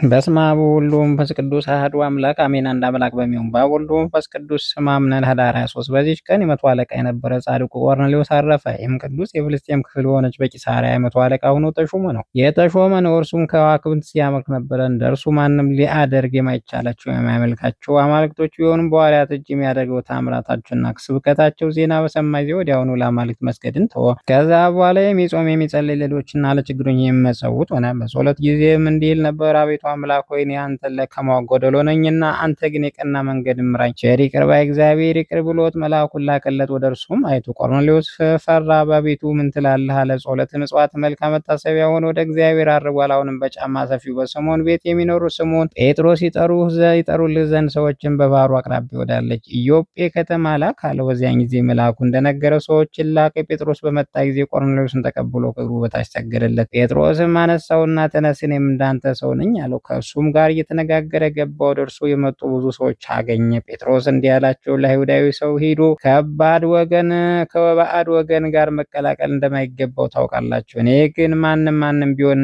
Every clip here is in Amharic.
በስመ አብ ወወልድ ወመንፈስ ቅዱስ አሐዱ አምላክ አሜን። አንድ አምላክ በሚሆን በአብ ወልድ ወመንፈስ ቅዱስ ስም አምነን ኅዳር 23 በዚች ቀን የመቶ አለቃ የነበረ ጻድቁ ቆርኔሌዎስ አረፈ። ይህም ቅዱስ የፍልስጤም ክፍል በሆነች በቂሳርያ የመቶ አለቃ ሆኖ ተሾመ ነው። የተሾመ ነው። እርሱም ከዋክብት ሲያመልክ ነበረ። እንደ እርሱ ማንም ሊያደርግ የማይቻላቸው የማያመልካቸው አማልክቶች ቢሆኑም በሐዋርያት እጅ የሚያደርገው ተአምራታቸውና ስብከታቸው ዜና በሰማ ጊዜ ወዲያውኑ ለአማልክት መስገድን ተወ። ከዛ በኋላ የሚጾም የሚጸልይ፣ ሌሎችና ለችግረኞች የሚመጸውት ሆነ። በጸሎት ጊዜም እንዲህ ይል ነበር። አቤቱ አምላክ ሆይ እኔ አንተን ለከማው ጎደሎ ነኝና፣ አንተ ግን የቀና መንገድ ምራኝ። ቸር ይቅር ባይ እግዚአብሔር ይቅር ብሎት መልአኩን ላከለት። ወደ እርሱም አይቶ ቆርኔሌዎስ ፈራ። በቤቱ ምን ትላለህ አለ። ጸሎት፣ ምጽዋት፣ መልካም መታሰቢያ ሆኖ ወደ እግዚአብሔር አድርጓል። አሁንም በጫማ ሰፊው በስምዖን ቤት የሚኖሩ ስምዖን ጴጥሮስ ይጠሩልህ ዘንድ ሰዎችን በባህሩ አቅራቢያ ወዳለች ኢዮጴ ከተማ ላክ አለው። በዚያን ጊዜ መልአኩ እንደነገረው ሰዎችን ላከ። ጴጥሮስ በመጣ ጊዜ ቆርኔሌዎስን ተቀብሎ ከእግሩ በታች ሰገደለት። ጴጥሮስም አነሳውና ተነስ፣ እኔም እንዳንተ ሰው ነኝ አለው። ከእሱም ጋር እየተነጋገረ ገባ። ወደ እርሱ የመጡ ብዙ ሰዎች አገኘ። ጴጥሮስ እንዲህ አላቸው፣ ለአይሁዳዊ ሰው ሄዶ ከባዕድ ወገን ጋር መቀላቀል እንደማይገባው ታውቃላችሁ። እኔ ግን ማንም ቢሆን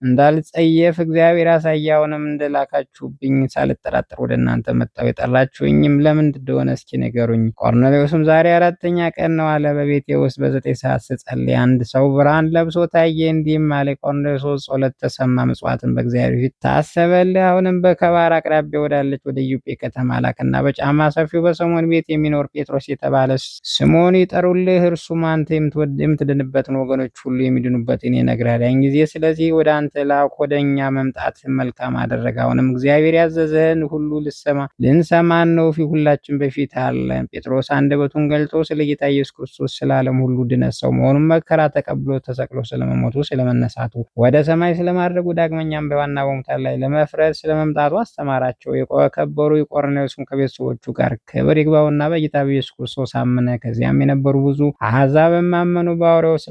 እንዳልጸየፍ እግዚአብሔር አሳየ። አሁንም እንደላካችሁብኝ ሳልጠራጠር ወደ እናንተ መጣሁ። የጠራችሁኝም ለምን እንደሆነ እስኪ ንገሩኝ። ቆርኔሌዎስም ዛሬ አራተኛ ቀን ነው አለ። በቤቴ ውስጥ በ9 ሰዓት ስጸልይ አንድ ሰው ብርሃን ለብሶ ታየ። እንዲህም አለ፣ ቆርኔሌዎስ ጸሎት ተሰማ፣ ምጽዋትን በእግዚአብሔር ፊት ታሰበልህ። አሁንም በከባር አቅራቢያ ወዳለች ወደ ኢዮጴ ከተማ ላክና በጫማ ሰፊው በስምዖን ቤት የሚኖር ጴጥሮስ የተባለ ስምዖን ይጠሩልህ። እርሱም አንተ የምትድንበትን ወገኖች ሁሉ የሚድኑበትን ይነግራል። ያን ጊዜ ስለዚህ ወደ አንተ ላክ፣ ወደ እኛ መምጣት መልካም አደረገ። አሁንም እግዚአብሔር ያዘዘህን ሁሉ ልንሰማን ነው። ሁላችን በፊት አለን። ጴጥሮስ አንደበቱን ገልጦ ስለ ጌታ ኢየሱስ ክርስቶስ ስለ ዓለም ሁሉ ድነት ሰው መሆኑን፣ መከራ ተቀብሎ ተሰቅሎ ስለመሞቱ ስለመነሳቱ፣ ወደ ሰማይ ስለማድረጉ፣ ዳግመኛም በዋና በሙታን ላይ ለመፍረድ ስለመምጣቱ አስተማራቸው። የከበሩ የቆርኔሌዎስም ከቤተሰቦቹ ጋር ክብር ይግባውና በጌታ በኢየሱስ ክርስቶስ አመነ። ከዚያም የነበሩ ብዙ አሕዛብም አመኑ። በሐዋርያት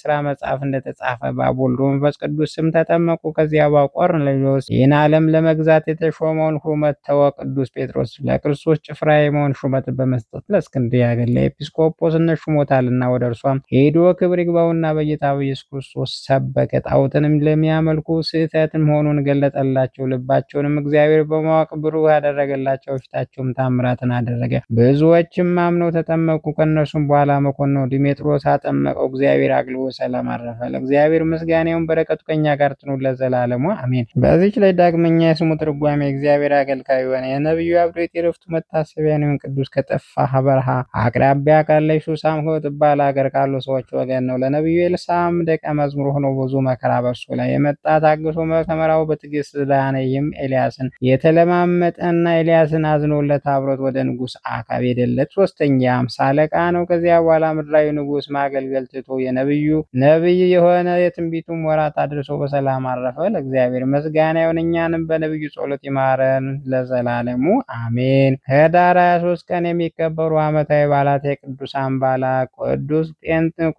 ሥራ መጽሐፍ እንደተጻፈ በአብ ወልድ ወመንፈስ ቅዱስ ስም ተጠመቁ። ከዚያ ቆርኔሌዎስ ይህን ዓለም ለመግዛት የተሾመውን ሹመት ተወ። ቅዱስ ጴጥሮስ ለክርስቶስ ጭፍራ የመሆን ሹመት በመስጠት ለእስክንድርያ ሀገር ለኤጲስቆጶስነት ሹሞታልና፣ ወደ እርሷም ሄዶ ክብር ይግባውና በጌታ በኢየሱስ ክርስቶስ ሰበከ። ጣዖትንም ለሚያመልኩ ስህተት መሆኑን ገለጠላቸው። ልባቸውንም እግዚአብሔር በማወቅ ብሩህ ያደረገላቸው። ፊታቸውም ታምራትን አደረገ። ብዙዎችም አምነው ተጠመቁ። ከእነርሱም በኋላ መኮንኑ ዲሜጥሮስ አጠመቀው። እግዚአብሔር አግልቦ ሰላም አረፈ። ለእግዚአብሔር ምስጋናውን በረከቱ ከኛ ጋር ትኑር ለዘላለሙ አሜን። በዚች ላይ ዳግመኛ የስሙ ትርጓሜ እግዚአብሔር አገልጋይ የሆነ የነቢዩ አብዶት የዕረፍቱ መታሰቢያ ነው። ቅዱስ ከጠፋ በረሃ አቅራቢያ ካለች ሱሳም ትባል ሀገር ካሉ ሰዎች ወገን ነው። ለነቢዩ ኤልሳዕም ደቀ መዝሙር ሆኖ ብዙ መከራ በእርሱ ላይ የመጣ ታግሶ ከመራው በትዕግስት ዳነ። ይህም ኤልያስን የተለማመጠና ኤልያስን አዝኖለት አብሮት ወደ ንጉሥ አክዓብ ሄደለት። 3ኛ የአምሳ አለቃ ነው። ከዚያ በኋላ ምድራዊ ንጉሥ ማገልገል ትቶ ነቢይ የሆነ የትንቢቱም ወራት አድርሶ በሰላም አረፈ። ለእግዚአብሔር ምስጋና ይሁን፣ እኛንም በነቢዩ ጸሎት ይማረን ለዘላለሙ አሜን። ኅዳር 23 ቀን የሚከበሩ ዓመታዊ በዓላት የቅዱሳን በዓላት ቅዱስ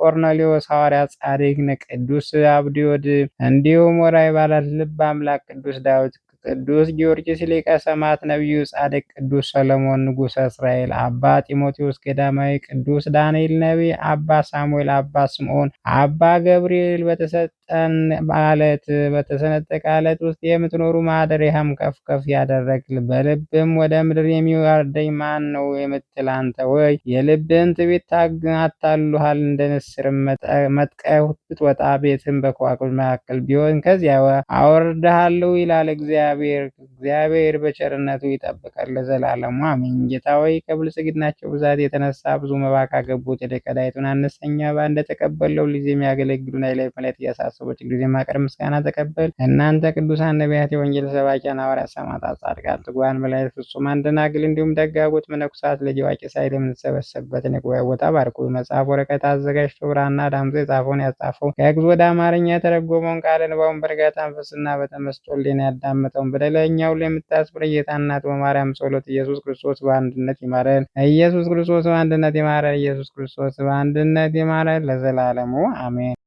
ቆርኔሌዎስ ሐዋርያ ጻድቅ፣ ቅዱስ አብድዮድ። እንዲሁም ወርኃዊ በዓላት ልበ አምላክ ቅዱስ ዳዊት፣ ቅዱስ ጊዮርጊስ ሊቀ ሰማዕት፣ ነቢዩ ጻድቅ፣ ቅዱስ ሰሎሞን ንጉሠ እስራኤል፣ አባ ጢሞቴዎስ ገዳማዊ፣ ቅዱስ ዳንኤል ነቢይ፣ አባ ሳሙኤል፣ አባ ስምዖን፣ አባ ገብርኤል። በተሰነጠቀ ዓለት ውስጥ የምትኖሩ ማደሪያህም ከፍ ከፍ ያደረግ በልብም ወደ ምድር የሚዋርደኝ ማን ነው የምትል አንተ ወይ የልብን ትዕቢት አታሉሃል። እንደ ንስርም መጥቀህ ብትወጣ ቤትም በከዋክብት መካከል ቢሆን ከዚያ አወርድሃለሁ ይላል እግዚአብሔር በቸርነቱ ይጠብቀን ለዘላለሙ አሜን። ጌታ ሆይ ከብልጽግናቸው ብዛት የተነሳ ብዙ መባ ካገቡት የደቀዳይቱን አነስተኛ መባ እንደተቀበለው ጊዜ የሚያገለግሉን ኃይላዊ መላእክት እያሳሰቡ ችግር ጊዜ ማቅረብ ምስጋና ተቀበል። እናንተ ቅዱሳን ነቢያት፣ የወንጌል ሰባኪያን ሐዋርያት፣ ሰማዕታት፣ ጻድቃን፣ ትጉሃን መላእክት፣ ፍጹማን ደናግል እንዲሁም ደጋጎች መነኮሳት ልጅ አዋቂ ሳይል የምንሰበሰብበትን የጉባኤ ቦታ ባርኩ። መጽሐፍ ወረቀት አዘጋጅቶ ብራና ዳምጦ የጻፈውን ያጻፈው ከግዕዝ ወደ አማርኛ የተረጎመውን ቃለ ንባቡን በእርጋታ መንፈስና በተመስጦ ሕሊና ያዳመጠውን በደለኛ ሁሉ የምታስምር ጌታ እናቱ በማርያም ጸሎት ኢየሱስ ክርስቶስ በአንድነት ይማረን። ኢየሱስ ክርስቶስ በአንድነት ይማረን። ኢየሱስ ክርስቶስ በአንድነት ይማረን ለዘላለሙ አሜን።